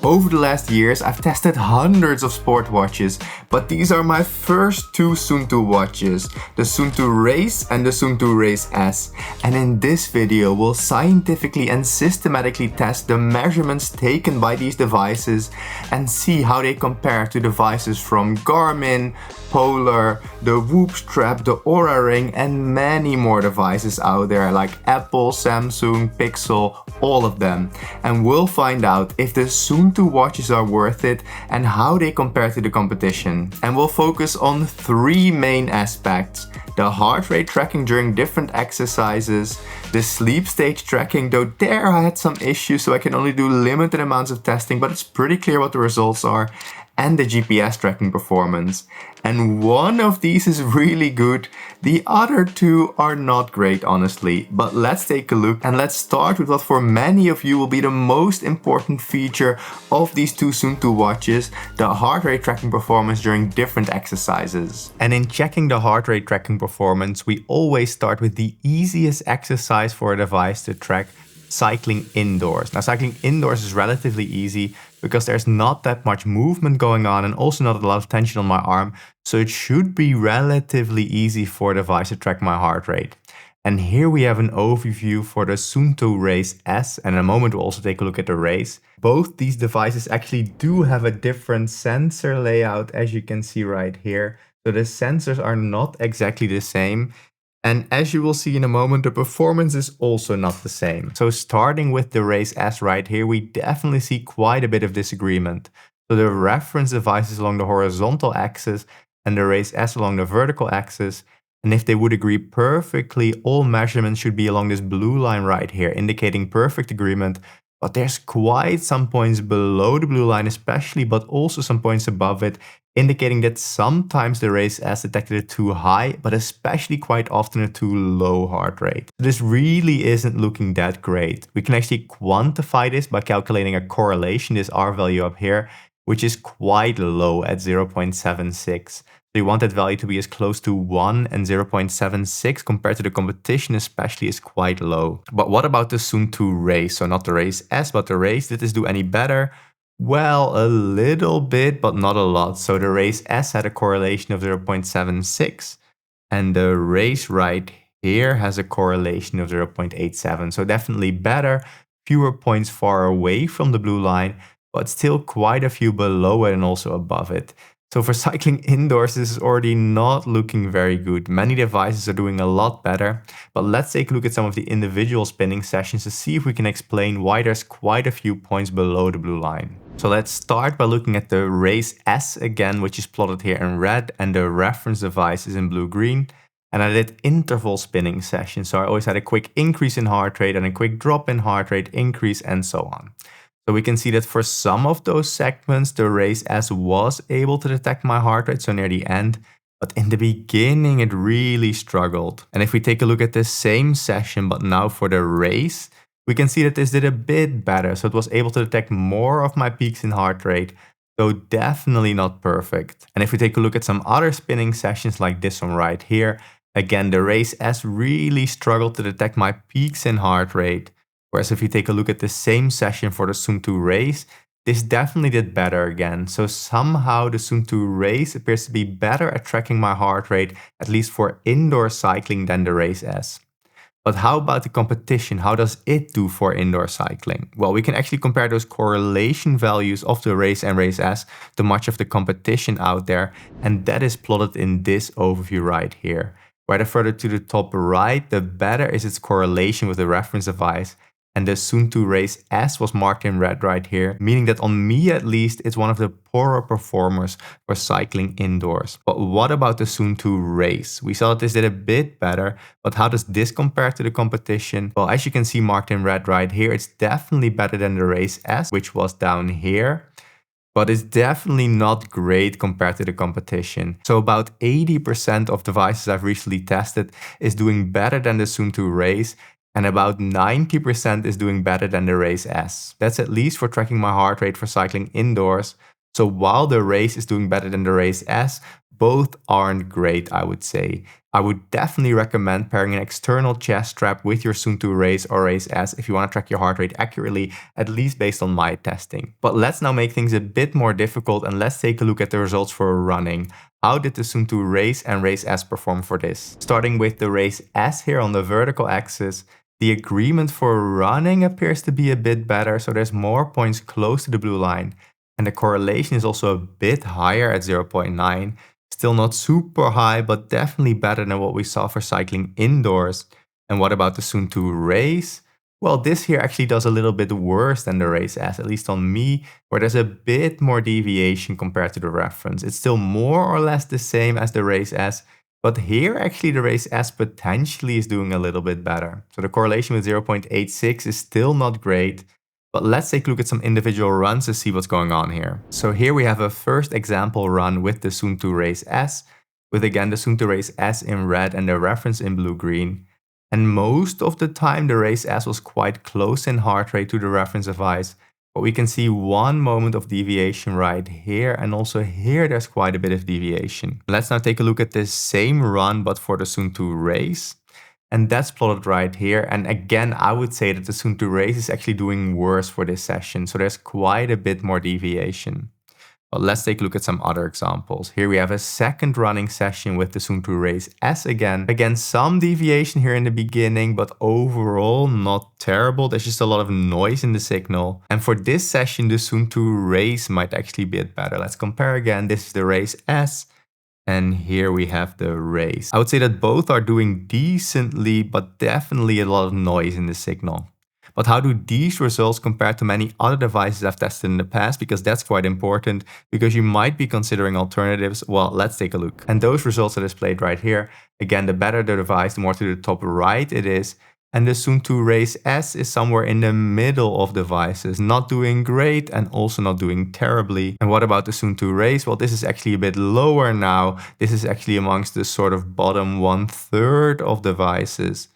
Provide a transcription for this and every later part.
Over the last years, I've tested hundreds of sport watches, but these are my first two Suunto watches, the Suunto Race and the Suunto Race S. And in this video, we'll scientifically and systematically test the measurements taken by these devices and see how they compare to devices from Garmin, Polar, the Whoop strap, the Oura ring, and many more devices out there like Apple, Samsung, Pixel, all of them. And we'll find out if the Suunto watches are worth it and how they compare to the competition. And we'll focus on three main aspects: the heart rate tracking during different exercises, the sleep stage tracking, though there I had some issues so I can only do limited amounts of testing, but it's pretty clear what the results are, and the GPS tracking performance. And one of these is really good, the other two are not great honestly. But let's take a look and let's start with what for many of you will be the most important feature of these two Suunto watches, the heart rate tracking performance during different exercises. And in checking the heart rate tracking performance, we always start with the easiest exercise for a device to track: cycling indoors. Now, cycling indoors is relatively easy because there's not that much movement going on and also not a lot of tension on my arm, so it should be relatively easy for a device to track my heart rate. And here we have an overview for the Suunto Race S, and in a moment we'll also take a look at the Race. Both these devices actually do have a different sensor layout, as you can see right here. So the sensors are not exactly the same. And as you will see in a moment, the performance is also not the same. So starting with the Race S right here, we definitely see quite a bit of disagreement. So the reference device is along the horizontal axis and the Race S along the vertical axis. And if they would agree perfectly, all measurements should be along this blue line right here, indicating perfect agreement. But there's quite some points below the blue line especially, but also some points above it, indicating that sometimes the Race S detected a too high, but especially quite often a too low heart rate. This really isn't looking that great. We can actually quantify this by calculating a correlation, this R value up here, which is quite low at 0.76. So you want that value to be as close to 1, and 0.76 compared to the competition especially is quite low. But what about the Suunto Race? So not the Race S, but the Race. Did this do any better? Well, a little bit, but not a lot. So the Race S had a correlation of 0.76, and the Race right here has a correlation of 0.87. So definitely better, fewer points far away from the blue line, but still quite a few below it and also above it. So for cycling indoors, this is already not looking very good. Many devices are doing a lot better, but let's take a look at some of the individual spinning sessions to see if we can explain why there's quite a few points below the blue line. So let's start by looking at the Race S again, which is plotted here in red, and the reference device is in blue-green. And I did interval spinning sessions, so I always had a quick increase in heart rate and a quick drop in heart rate increase and so on. So we can see that for some of those segments, the Race S was able to detect my heart rate, so near the end, but in the beginning it really struggled. And if we take a look at the same session, but now for the Race, we can see that this did a bit better. So it was able to detect more of my peaks in heart rate, though definitely not perfect. And if we take a look at some other spinning sessions like this one right here, again, the Race S really struggled to detect my peaks in heart rate. Whereas if you take a look at the same session for the Suunto Race, this definitely did better again. So somehow the Suunto Race appears to be better at tracking my heart rate, at least for indoor cycling, than the Race S. But how about the competition? How does it do for indoor cycling? Well, we can actually compare those correlation values of the Race and Race S to much of the competition out there, and that is plotted in this overview right here. Where the further to the top right, the better is its correlation with the reference device. And the Suunto Race S was marked in red right here, meaning that on me at least, it's one of the poorer performers for cycling indoors. But what about the Suunto Race? We saw that this did a bit better, but how does this compare to the competition? Well, as you can see marked in red right here, it's definitely better than the Race S, which was down here. But it's definitely not great compared to the competition. So about 80% of devices I've recently tested is doing better than the Suunto Race, and about 90% is doing better than the Race S. That's at least for tracking my heart rate for cycling indoors. So while the Race is doing better than the Race S, both aren't great, I would say. I would definitely recommend pairing an external chest strap with your Suunto Race or Race S if you want to track your heart rate accurately, at least based on my testing. But let's now make things a bit more difficult and let's take a look at the results for running. How did the Suunto Race and Race S perform for this? Starting with the Race S here on the vertical axis, the agreement for running appears to be a bit better, so there's more points close to the blue line. And the correlation is also a bit higher at 0.9. Still not super high, but definitely better than what we saw for cycling indoors. And what about the Suunto Race? Well, this here actually does a little bit worse than the Race S, at least on me, where there's a bit more deviation compared to the reference. It's still more or less the same as the Race S, but here actually the Race S potentially is doing a little bit better. So the correlation with 0.86 is still not great, but let's take a look at some individual runs to see what's going on here. So here we have a first example run with the Suunto Race S, with again the Suunto Race S in red and the reference in blue-green. And most of the time the Race S was quite close in heart rate to the reference device, but we can see one moment of deviation right here, and also here there's quite a bit of deviation. Let's now take a look at this same run but for the Suunto Race. And that's plotted right here. And again, I would say that the Suunto Race is actually doing worse for this session. So there's quite a bit more deviation. But let's take a look at some other examples. Here we have a second running session with the Suunto Race S again. Again, some deviation here in the beginning, but overall not terrible. There's just a lot of noise in the signal. And for this session, the Suunto Race might actually be a bit better. Let's compare again. This is the Race S. And here we have the Race. I would say that both are doing decently, but definitely a lot of noise in the signal. But how do these results compare to many other devices I've tested in the past? Because that's quite important, because you might be considering alternatives. Well, let's take a look. And those results are displayed right here. Again, the better the device, the more to the top right it is. And the Suunto Race S is somewhere in the middle of devices, not doing great and also not doing terribly. And what about the Suunto Race? Well, this is actually a bit lower now. This is actually amongst the sort of bottom 1/3 of devices.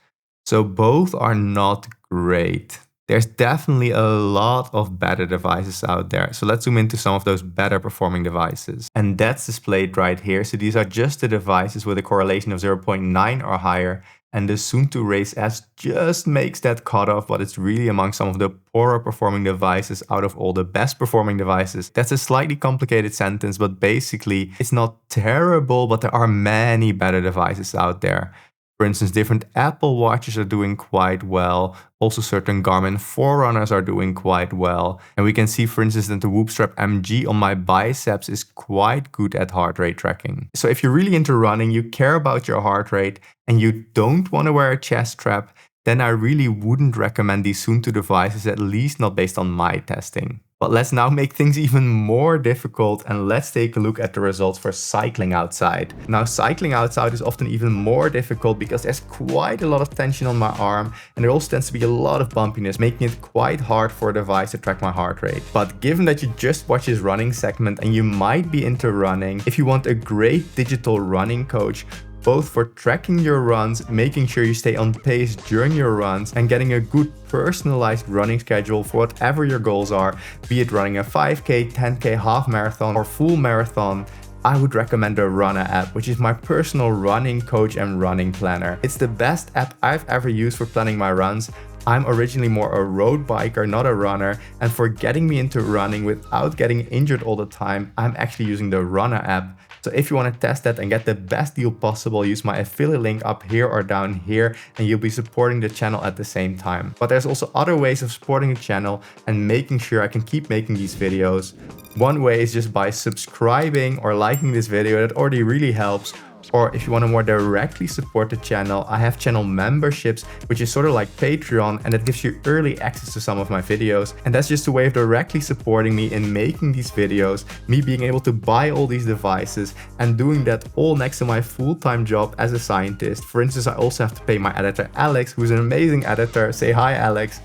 So both are not great. There's definitely a lot of better devices out there. So let's zoom into some of those better performing devices. And that's displayed right here. So these are just the devices with a correlation of 0.9 or higher. And the Suunto Race S just makes that cutoff, but it's really among some of the poorer performing devices out of all the best performing devices. That's a slightly complicated sentence, but basically it's not terrible, but there are many better devices out there. For instance, different Apple Watches are doing quite well. Also, certain Garmin Forerunners are doing quite well. And we can see, for instance, that the Whoop Strap MG on my biceps is quite good at heart rate tracking. So if you're really into running, you care about your heart rate, and you don't want to wear a chest strap, then I really wouldn't recommend these Suunto devices, at least not based on my testing. But let's now make things even more difficult and let's take a look at the results for cycling outside. Now, cycling outside is often even more difficult because there's quite a lot of tension on my arm and there also tends to be a lot of bumpiness, making it quite hard for a device to track my heart rate. But given that you just watched this running segment and you might be into running, if you want a great digital running coach, both for tracking your runs, making sure you stay on pace during your runs, and getting a good personalized running schedule for whatever your goals are, be it running a 5K, 10K, half marathon, or full marathon, I would recommend the Runner app, which is my personal running coach and running planner. It's the best app I've ever used for planning my runs. I'm originally more a road biker, not a runner, and for getting me into running without getting injured all the time, I'm actually using the Runner app. So if you want to test that and get the best deal possible, use my affiliate link up here or down here, and you'll be supporting the channel at the same time. But there's also other ways of supporting the channel and making sure I can keep making these videos. One way is just by subscribing or liking this video. That already really helps. Or if you want to more directly support the channel, I have channel memberships, which is sort of like Patreon, and that gives you early access to some of my videos. And that's just a way of directly supporting me in making these videos, me being able to buy all these devices and doing that all next to my full-time job as a scientist. For instance, I also have to pay my editor Alex, who's an amazing editor. Say hi, Alex.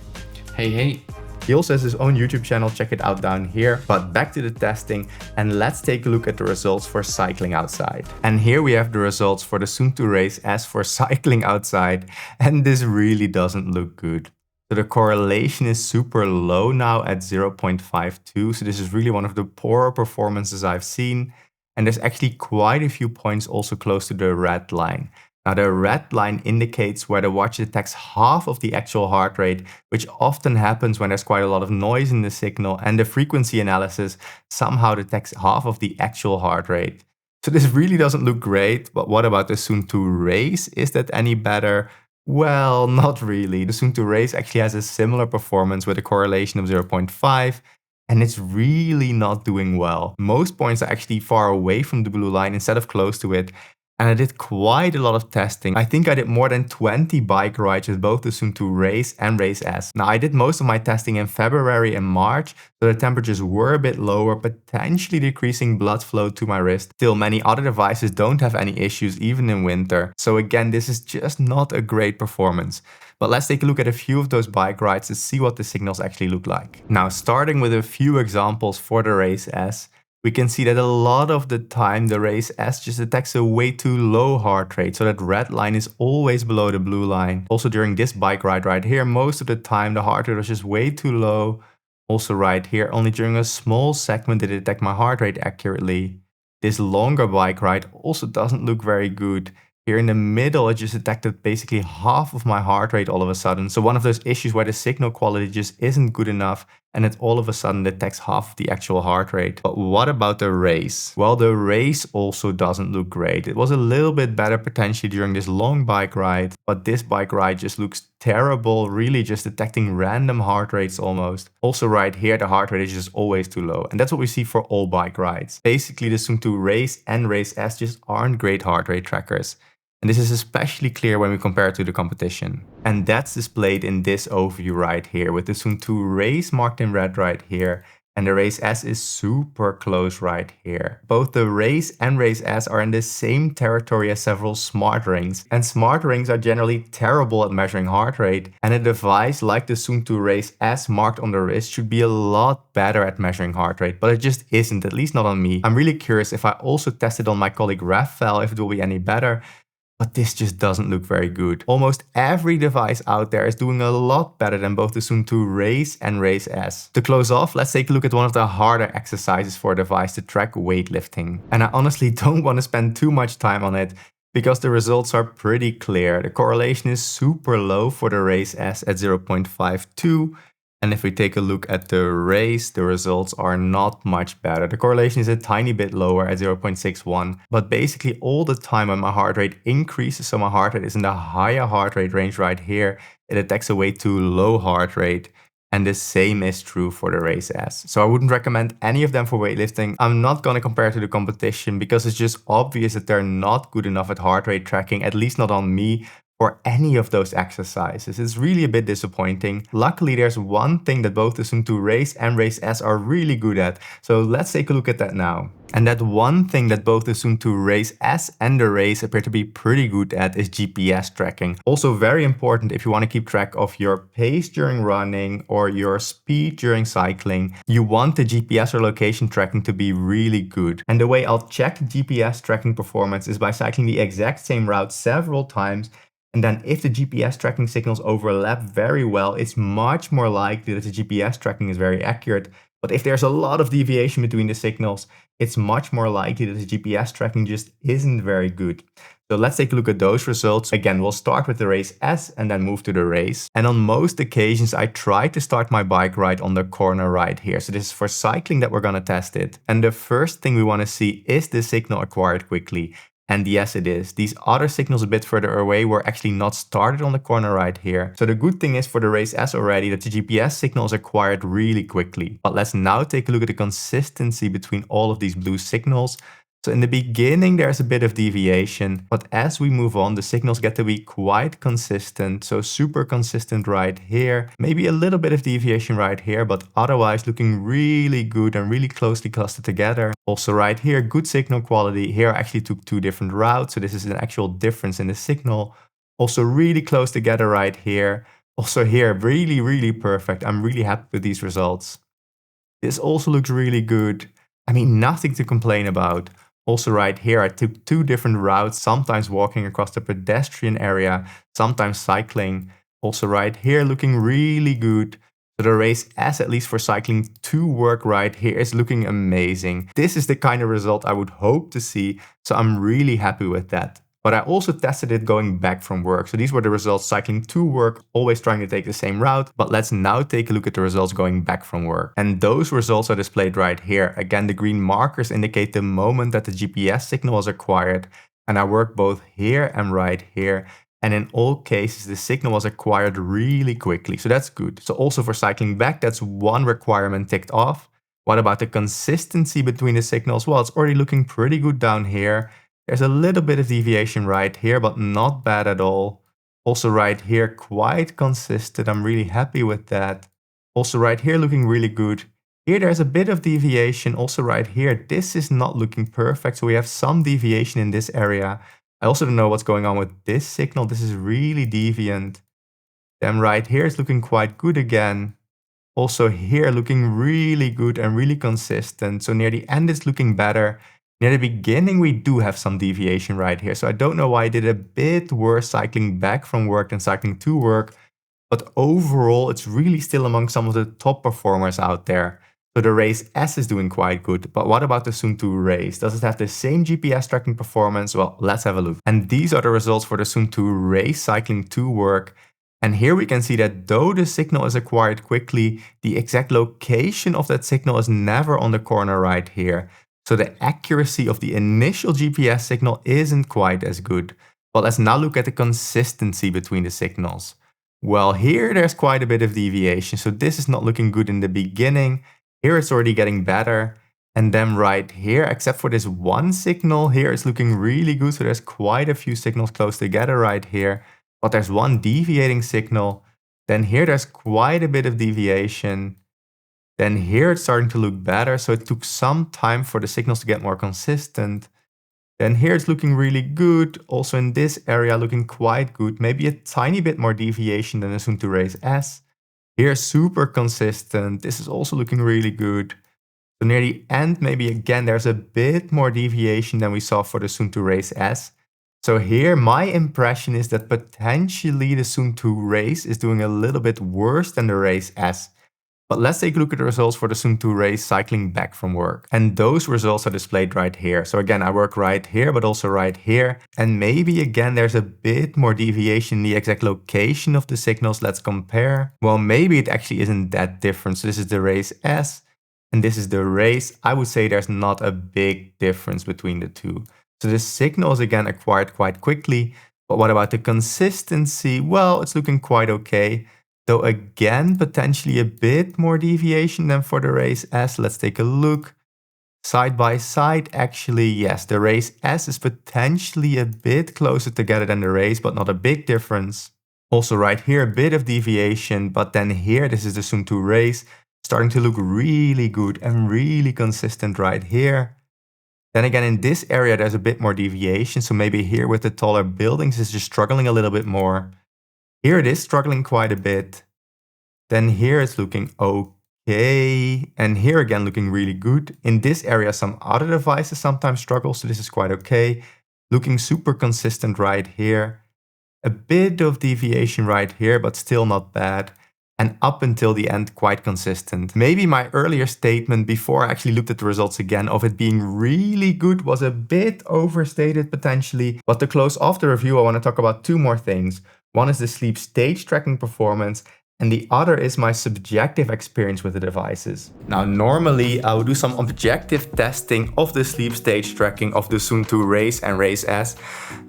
Hey, hey. He also has his own YouTube channel, check it out down here. But back to the testing, and let's take a look at the results for cycling outside. And here we have the results for the Suunto Race S for cycling outside, and this really doesn't look good. So the correlation is super low now at 0.52, so this is really one of the poorer performances I've seen. And there's actually quite a few points also close to the red line. Now the red line indicates where the watch detects half of the actual heart rate, which often happens when there's quite a lot of noise in the signal, and the frequency analysis somehow detects half of the actual heart rate. So this really doesn't look great, but what about the Suunto race? Is that any better? Well, not really. The Suunto race actually has a similar performance with a correlation of 0.5, and it's really not doing well. Most points are actually far away from the blue line instead of close to it. And I did quite a lot of testing. I think I did more than 20 bike rides with both the Suunto Race and Race S. Now I did most of my testing in February and March, so the temperatures were a bit lower, potentially decreasing blood flow to my wrist. Still, many other devices don't have any issues even in winter. So again, this is just not a great performance. But let's take a look at a few of those bike rides to see what the signals actually look like. Now, starting with a few examples for the Race S, we can see that a lot of the time the Race S just detects a way too low heart rate, so that red line is always below the blue line. Also during this bike ride right here, most of the time the heart rate was just way too low. Also right here, only during a small segment did it detect my heart rate accurately. This longer bike ride also doesn't look very good. Here in the middle, it just detected basically half of my heart rate all of a sudden. So one of those issues where the signal quality just isn't good enough and it all of a sudden detects half of the actual heart rate. But what about the race? Well, the race also doesn't look great. It was a little bit better potentially during this long bike ride, but this bike ride just looks terrible, really just detecting random heart rates almost. Also right here, the heart rate is just always too low. And that's what we see for all bike rides. Basically, the Suunto Race and Race S just aren't great heart rate trackers. And this is especially clear when we compare it to the competition. And that's displayed in this overview right here, with the Suunto Race marked in red right here, and the Race S is super close right here. Both the Race and Race S are in the same territory as several smart rings, and smart rings are generally terrible at measuring heart rate, and a device like the Suunto Race S marked on the wrist should be a lot better at measuring heart rate, but it just isn't, at least not on me. I'm really curious if I also tested on my colleague Raphael if it will be any better. But this just doesn't look very good. Almost every device out there is doing a lot better than both the Suunto Race and Race S. To close off, let's take a look at one of the harder exercises for a device to track weightlifting. And I honestly don't want to spend too much time on it because the results are pretty clear. The correlation is super low for the Race S at 0.52. And if we take a look at the race, the results are not much better. The correlation is a tiny bit lower at 0.61, but basically all the time when my heart rate increases, so my heart rate is in the higher heart rate range right here, it detects a way too low heart rate. And the same is true for the Race S. So I wouldn't recommend any of them for weightlifting. I'm not going to compare to the competition because it's just obvious that they're not good enough at heart rate tracking, at least not on me, for any of those exercises. It's really a bit disappointing. Luckily, there's one thing that both the Suunto Race and Race S are really good at. So let's take a look at that now. And that one thing that both the Suunto Race S and the Race appear to be pretty good at is GPS tracking. Also very important if you want to keep track of your pace during running or your speed during cycling. You want the GPS or location tracking to be really good. And the way I'll check GPS tracking performance is by cycling the exact same route several times. And then if the GPS tracking signals overlap very well, it's much more likely that the GPS tracking is very accurate. But if there's a lot of deviation between the signals, it's much more likely that the GPS tracking just isn't very good. So let's take a look at those results. Again, we'll start with the Race S and then move to the Race. And on most occasions, I try to start my bike ride on the corner right here. So this is for cycling that we're going to test it. And the first thing we want to see is the signal acquired quickly. And yes, it is. These other signals a bit further away were actually not started on the corner right here. So the good thing is for the Race S already that the GPS signal is acquired really quickly. But let's now take a look at the consistency between all of these blue signals. So in the beginning, there's a bit of deviation, but as we move on, the signals get to be quite consistent. So super consistent right here, maybe a little bit of deviation right here, but otherwise looking really good and really closely clustered together. Also right here, good signal quality. Here I actually took two different routes. So this is an actual difference in the signal. Also really close together right here. Also here, really, really perfect. I'm really happy with these results. This also looks really good. I mean, nothing to complain about. Also right here, I took two different routes, sometimes walking across the pedestrian area, sometimes cycling. Also right here, looking really good. So the race S, at least for cycling to work right here, is looking amazing. This is the kind of result I would hope to see, so I'm really happy with that. But I also tested it going back from work. So these were the results cycling to work, always trying to take the same route. But let's now take a look at the results going back from work. And those results are displayed right here. Again, the green markers indicate the moment that the GPS signal was acquired. And I work both here and right here. And in all cases, the signal was acquired really quickly. So that's good. So also for cycling back, that's one requirement ticked off. What about the consistency between the signals? Well, it's already looking pretty good down here. There's a little bit of deviation right here, but not bad at all. Also right here, quite consistent. I'm really happy with that. Also right here, looking really good. Here, there's a bit of deviation. Also right here, this is not looking perfect. So we have some deviation in this area. I also don't know what's going on with this signal. This is really deviant. Then right here is looking quite good again. Also here, looking really good and really consistent. So near the end, it's looking better. Near the beginning, we do have some deviation right here. So I don't know why I did a bit worse cycling back from work than cycling to work. But overall, it's really still among some of the top performers out there. So the race S is doing quite good. But what about the Suunto race? Does it have the same GPS tracking performance? Well, let's have a look. And these are the results for the Suunto race cycling to work. And here we can see that though the signal is acquired quickly, the exact location of that signal is never on the corner right here. So the accuracy of the initial GPS signal isn't quite as good. But let's now look at the consistency between the signals. Well, here there's quite a bit of deviation. So this is not looking good in the beginning. Here it's already getting better. And then right here, except for this one signal, here it's looking really good. So there's quite a few signals close together right here. But there's one deviating signal. Then here there's quite a bit of deviation. Then here it's starting to look better. So it took some time for the signals to get more consistent. Then here it's looking really good. Also in this area looking quite good. Maybe a tiny bit more deviation than the Suunto race S. Here super consistent. This is also looking really good. So near the end, maybe again, there's a bit more deviation than we saw for the Suunto race S. So here my impression is that potentially the Suunto race is doing a little bit worse than the race S. But let's take a look at the results for the Suunto race cycling back from work. And those results are displayed right here. So again, I work right here, but also right here. And maybe again, there's a bit more deviation in the exact location of the signals. Let's compare. Well, maybe it actually isn't that different. So this is the race S and this is the race. I would say there's not a big difference between the two. So the signal is again acquired quite quickly. But what about the consistency? Well, it's looking quite okay. Though again, potentially a bit more deviation than for the race S. Let's take a look. Side by side, actually, yes, the race S is potentially a bit closer together than the race, but not a big difference. Also right here, a bit of deviation, but then here, this is the Suunto race, starting to look really good and really consistent right here. Then again, in this area, there's a bit more deviation. So maybe here with the taller buildings, it's just struggling a little bit more. Here it is struggling quite a bit. Then here it's looking okay. And here again looking really good. In this area some other devices sometimes struggle, so this is quite okay. Looking super consistent right here. A bit of deviation right here, but still not bad. And up until the end, quite consistent. Maybe my earlier statement before I actually looked at the results again of it being really good was a bit overstated potentially. But to close off the review, I want to talk about two more things. One is the sleep stage tracking performance, and the other is my subjective experience with the devices. Now, normally I would do some objective testing of the sleep stage tracking of the Suunto race and race S.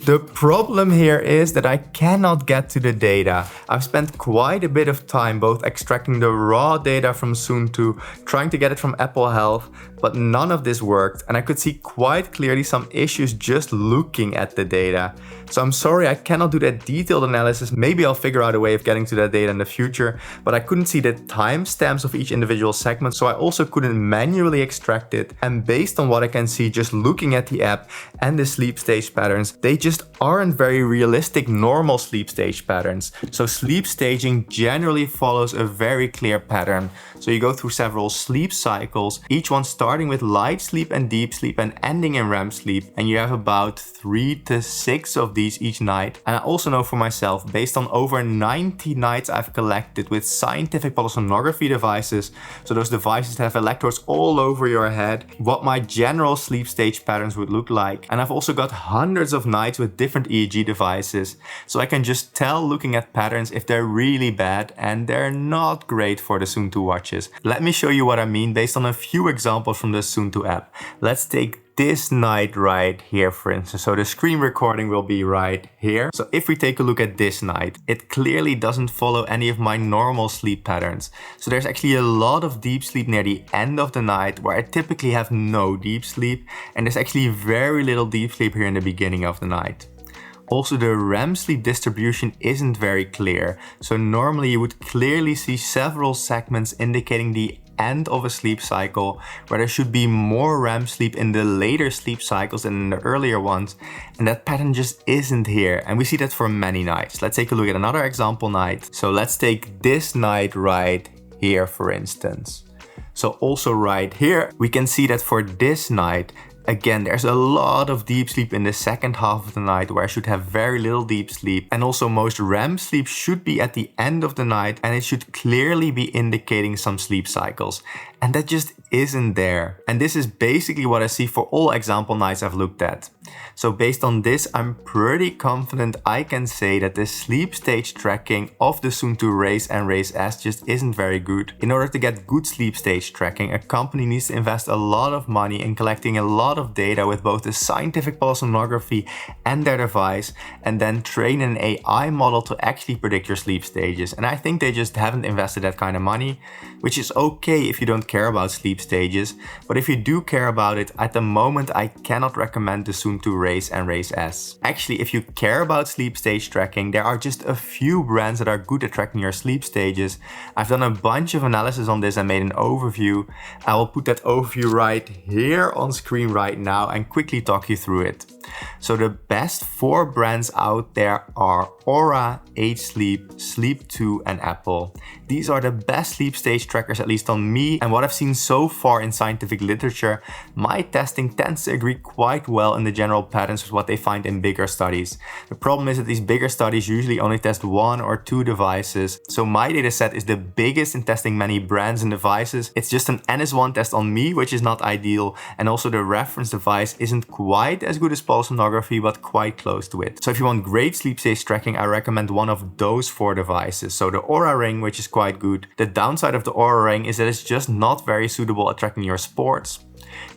The problem here is that I cannot get to the data. I've spent quite a bit of time both extracting the raw data from Suunto, trying to get it from Apple Health, but none of this worked, and I could see quite clearly some issues just looking at the data. So I'm sorry I cannot do that detailed analysis. Maybe I'll figure out a way of getting to that data in the future, but I couldn't see the timestamps of each individual segment, so I also couldn't manually extract it. And based on what I can see just looking at the app and the sleep stage patterns, they just aren't very realistic normal sleep stage patterns. So sleep staging generally follows a very clear pattern. So you go through several sleep cycles, each one starting with light sleep and deep sleep and ending in REM sleep, and you have about 3 to 6 of these each night. And I also know for myself, based on over 90 nights I've collected connected with scientific polysomnography devices, so those devices have electrodes all over your head, what my general sleep stage patterns would look like. And I've also got hundreds of nights with different EEG devices, so I can just tell looking at patterns if they're really bad and they're not great for the Suunto watches. Let me show you what I mean based on a few examples from the Suunto app. Let's take this night right here, for instance. So the screen recording will be right here. So if we take a look at this night, it clearly doesn't follow any of my normal sleep patterns. So there's actually a lot of deep sleep near the end of the night where I typically have no deep sleep, and there's actually very little deep sleep here in the beginning of the night. Also, the REM sleep distribution isn't very clear. So normally you would clearly see several segments indicating the end of a sleep cycle, where there should be more REM sleep in the later sleep cycles than in the earlier ones, and that pattern just isn't here, and we see that for many nights. Let's take a look at another example night. So let's take this night right here, for instance. So also right here, we can see that for this night, again, there's a lot of deep sleep in the second half of the night where I should have very little deep sleep. And also most REM sleep should be at the end of the night, and it should clearly be indicating some sleep cycles. And that just isn't there. And this is basically what I see for all example nights I've looked at. So based on this, I'm pretty confident I can say that the sleep stage tracking of the Suunto Race and Race S just isn't very good. In order to get good sleep stage tracking, a company needs to invest a lot of money in collecting a lot of data with both the scientific polysomnography and their device, and then train an AI model to actually predict your sleep stages. And I think they just haven't invested that kind of money, which is okay if you don't care about sleep stages, but if you do care about it, at the moment I cannot recommend the Suunto Race and Race S. Actually, if you care about sleep stage tracking, there are just a few brands that are good at tracking your sleep stages. I've done a bunch of analysis on this and made an overview. I will put that overview right here on screen right now and quickly talk you through it. So the best 4 brands out there are Oura, H-Sleep, Sleep2 and Apple. These are the best sleep stage trackers, at least on me, and what I've seen so far in scientific literature, my testing tends to agree quite well in the general patterns with what they find in bigger studies. The problem is that these bigger studies usually only test 1 or 2 devices, so my dataset is the biggest in testing many brands and devices. It's just an NS1 test on me, which is not ideal, and also the reference device isn't quite as good as polysomnography, but quite close to it. So if you want great sleep stage tracking, I recommend one of those 4 devices. So the Oura Ring, which is quite good. The downside of the Oura Ring is that it's just not very suitable at tracking your sports.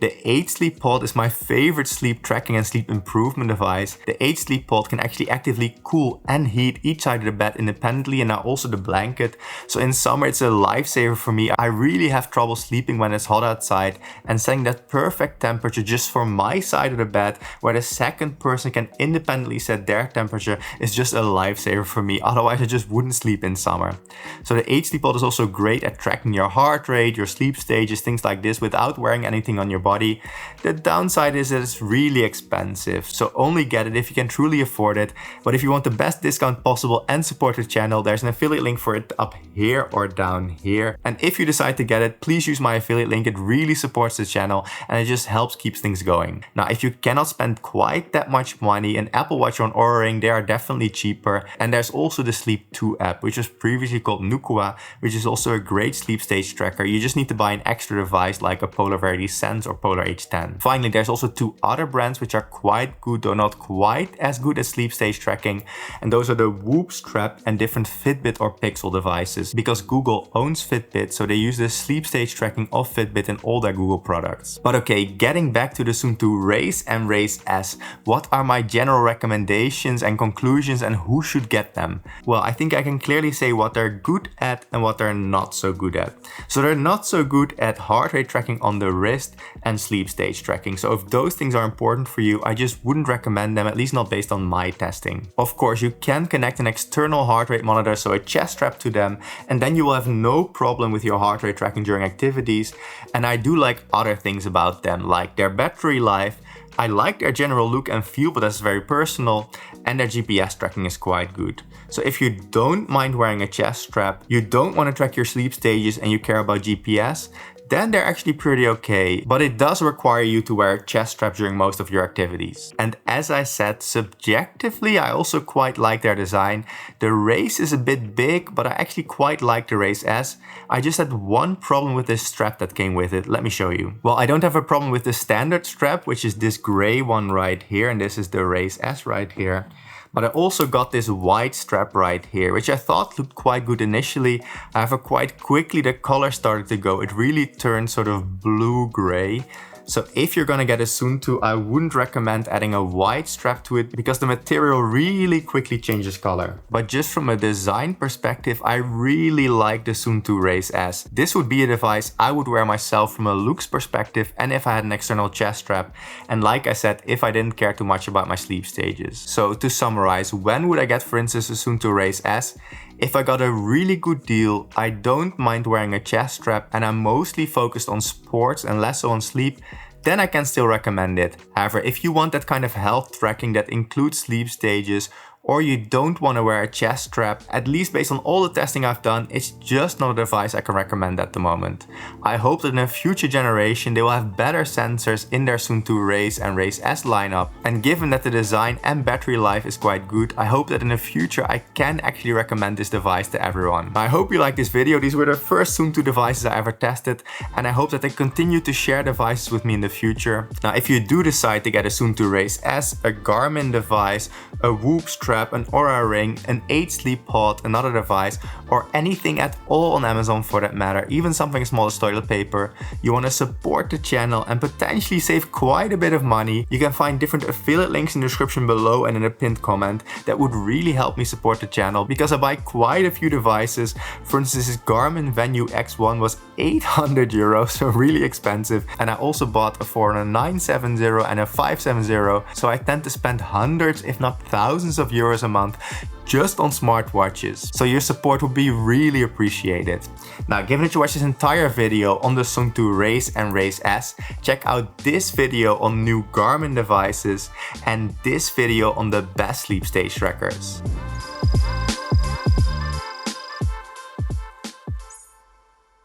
The H-Sleep Pod is my favorite sleep tracking and sleep improvement device. The H-Sleep Pod can actually actively cool and heat each side of the bed independently, and now also the blanket. So in summer it's a lifesaver for me. I really have trouble sleeping when it's hot outside, and setting that perfect temperature just for my side of the bed where the second person can independently set their temperature is just a lifesaver for me. Otherwise I just wouldn't sleep in summer. So the H-Sleep Pod is also great at tracking your heart rate, your sleep stages, things like this without wearing anything on your body. The downside is that it's really expensive, so only get it if you can truly afford it. But if you want the best discount possible and support the channel, there's an affiliate link for it up here or down here. And if you decide to get it, please use my affiliate link. It really supports the channel and it just helps keep things going. Now, if you cannot spend quite that much money, an Apple Watch or an Oura Ring, they are definitely cheaper. And there's also the Sleep2 app, which was previously called Nukua, which is also a great sleep stage tracker. You just need to buy an extra device like a Polar Verity Sense or Polar H10. Finally, there's also 2 other brands which are quite good, though not quite as good as sleep stage tracking, and those are the Whoop strap and different Fitbit or Pixel devices. Because Google owns Fitbit, so they use the sleep stage tracking of Fitbit in all their Google products. But okay, getting back to the Suunto Race and Race S, what are my general recommendations and conclusions and who should get them? Well, I think I can clearly say what they're good at and what they're not so good at. So they're not so good at heart rate tracking on the wrist and sleep stage tracking. So if those things are important for you, I just wouldn't recommend them, at least not based on my testing. Of course, you can connect an external heart rate monitor, so a chest strap, to them, and then you will have no problem with your heart rate tracking during activities. And I do like other things about them, like their battery life. I like their general look and feel, but that's very personal, and their GPS tracking is quite good. So if you don't mind wearing a chest strap, you don't want to track your sleep stages, and you care about GPS, then they're actually pretty okay, but it does require you to wear a chest strap during most of your activities. And as I said, subjectively, I also quite like their design. The Race is a bit big, but I actually quite like the Race S. I just had one problem with this strap that came with it. Let me show you. Well, I don't have a problem with the standard strap, which is this gray one right here, and this is the Race S right here. But I also got this white strap right here, which I thought looked quite good initially. However, quite quickly the color started to go. It really turned sort of blue-gray. So if you're gonna get a Suunto, I wouldn't recommend adding a white strap to it because the material really quickly changes color. But just from a design perspective, I really like the Suunto Race S. This would be a device I would wear myself from a looks perspective and if I had an external chest strap. And like I said, if I didn't care too much about my sleep stages. So to summarize, when would I get, for instance, a Suunto Race S? If I got a really good deal, I don't mind wearing a chest strap and I'm mostly focused on sports and less so on sleep, then I can still recommend it. However, if you want that kind of health tracking that includes sleep stages, or you don't want to wear a chest strap, at least based on all the testing I've done, it's just not a device I can recommend at the moment. I hope that in a future generation they will have better sensors in their Suunto Race and Race S lineup, and given that the design and battery life is quite good, I hope that in the future I can actually recommend this device to everyone. I hope you liked this video. These were the first Suunto devices I ever tested, and I hope that they continue to share devices with me in the future. Now, if you do decide to get a Suunto Race S, a Garmin device, a Whoop strap, an Oura ring, an 8 sleep pod, another device, or anything at all on Amazon for that matter, even something as small as toilet paper, you want to support the channel and potentially save quite a bit of money, you can find different affiliate links in the description below and in a pinned comment. That would really help me support the channel because I buy quite a few devices. For instance, this Garmin Venue X1 was 800 euros, so really expensive. And I also bought a Forerunner 970 and a 570, so I tend to spend hundreds if not thousands of euros a month just on smartwatches. So your support would be really appreciated. Now, given that you watched this entire video on the Suunto Race and Race S, check out this video on new Garmin devices and this video on the best sleep stage trackers.